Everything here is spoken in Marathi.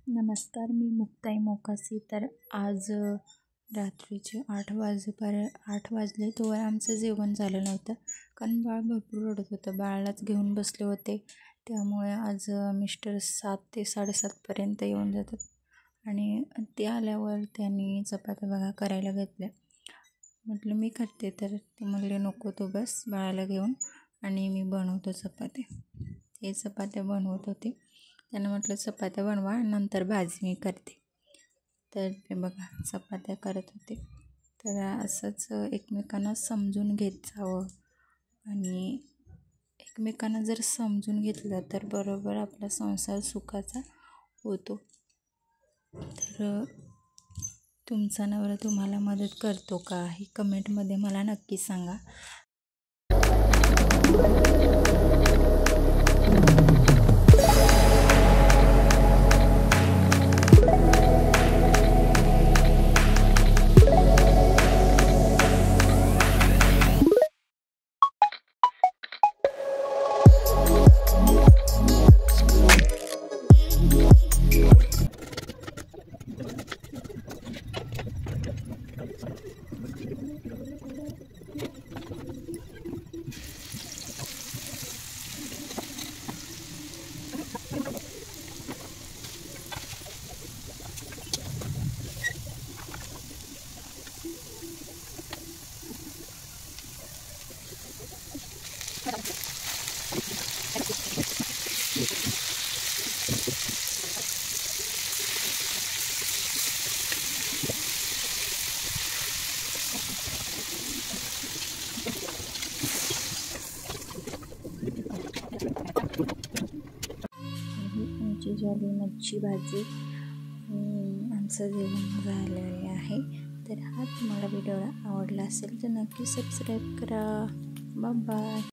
नमस्कार, मी मुक्ताई मोकासी. तर आज रात्रीचे 8 वाजले तोवर आमचं जेवण झालं नव्हतं, कारण बाळ भरपूर रडत होतं. बाळालाच घेऊन बसले होते. त्यामुळे आज मिस्टर 7 ते 7:30पर्यंत येऊन जातात आणि ते आल्यावर त्यांनी चपात्या बघा करायला घेतल्या. म्हटलं मी करते, तर ते म्हणले नको तू बस बाळाला घेऊन आणि मी बनवतो चपात्या. ते चपात्या बनवत होते. त्यांना म्हटलं चपात्या बनवा, नंतर भाजी मी करते. तर ते बघा चपात्या करत होते. तर असंच एकमेकांना समजून घेत जावं आणि एकमेकांना जर समजून घेतलं तर बरोबर आपला संसार सुखाचा होतो. तर तुमचा नवरा तुम्हाला मदत करतो का, हे कमेंटमध्ये मला नक्की सांगा. आमची झाली मच्छी भाजी. आमचं जेवण झालेलं आहे. तर हा तुम्हाला व्हिडिओ आवडला असेल तर नक्की सबस्क्राईब करा. Bye bye.